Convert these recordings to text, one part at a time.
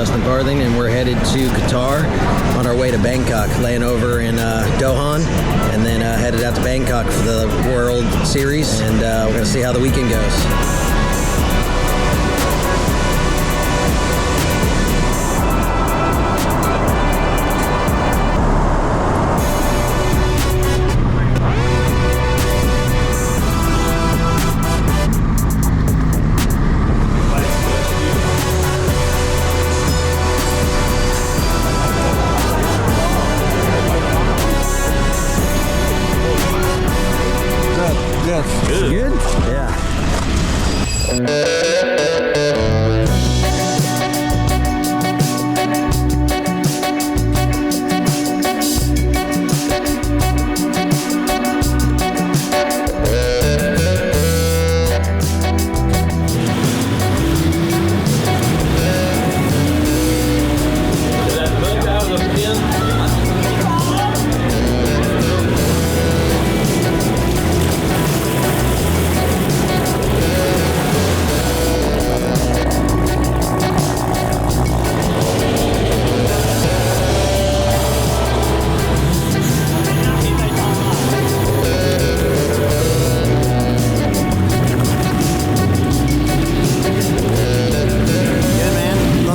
Dustin Farthing, and we're headed to Qatar on our way to Bangkok, laying over in Dohan, and then headed out to Bangkok for the World Series, and we're going to see how the weekend goes. Good? Yeah.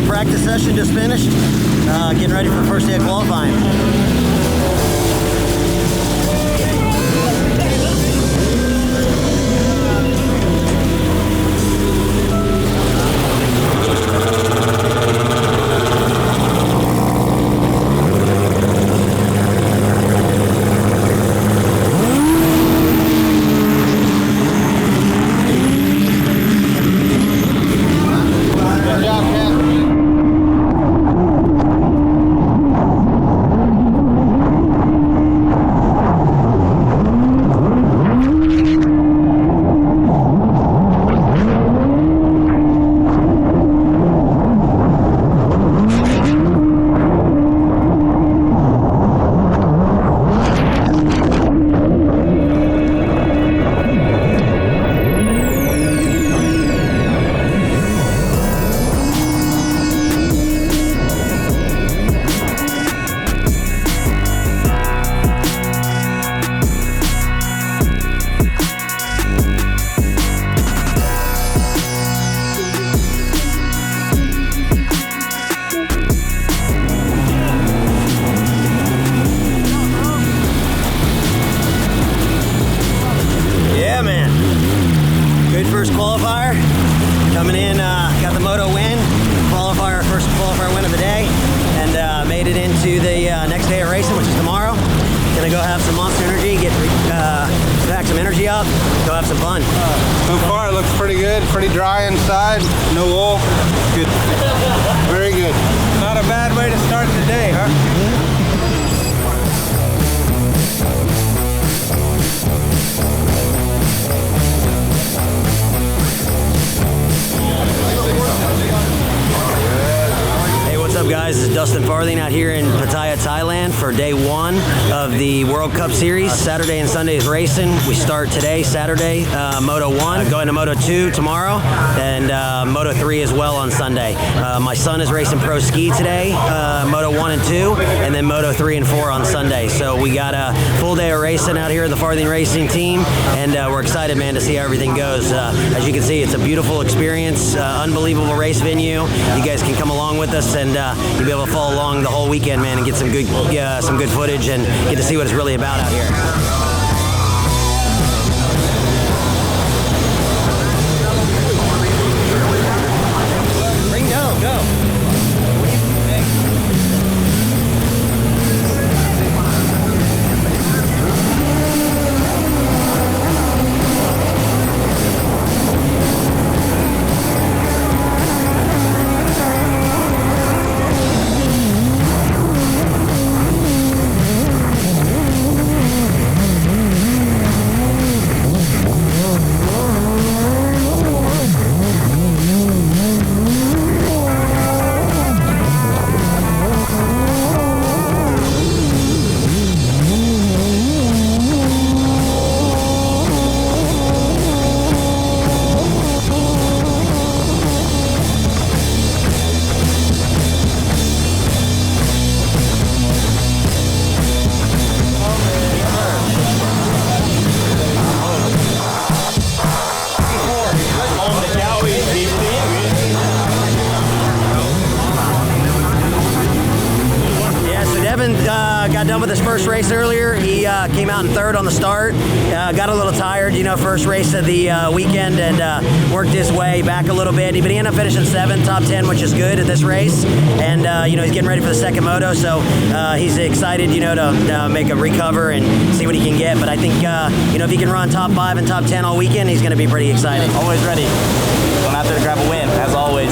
Practice session just finished. Getting ready for the first day of qualifying. Good first qualifier. Coming in, got the moto win, first qualifier win of the day, and made it into the next day of racing, which is tomorrow. Gonna go have some Monster Energy, pack some energy up, go have some fun. So far it looks pretty good, pretty dry inside, no oil. Good. Very good. Not a bad way to start the day, huh? What's up, guys? This is Dustin Farthing out here in Pattaya, Thailand for day one of the World Cup Series. Saturday and Sunday is racing. We start today, Saturday, Moto 1, going to Moto 2 tomorrow, and Moto 3 as well on Sunday. My son is racing Pro Ski today, Moto 1 and 2, and then Moto 3 and 4 on Sunday. So we got a full day of racing out here at the Farthing Racing team, and we're excited, man, to see how everything goes. As you can see, it's a beautiful experience, unbelievable race venue. You guys can come along with us, and you'll be able to follow along the whole weekend, man, and get some good footage and get to see what it's really about out here. done with his first race earlier. He came out in third on the start. Got a little tired, first race of the weekend, and worked his way back a little bit. But he ended up finishing 7th, top 10, which is good at this race. And he's getting ready for the second moto, so he's excited, to make a recover and see what he can get. But I think, if he can run top 5 and top 10 all weekend, he's going to be pretty excited. Always ready. Going out there to grab a win, as always.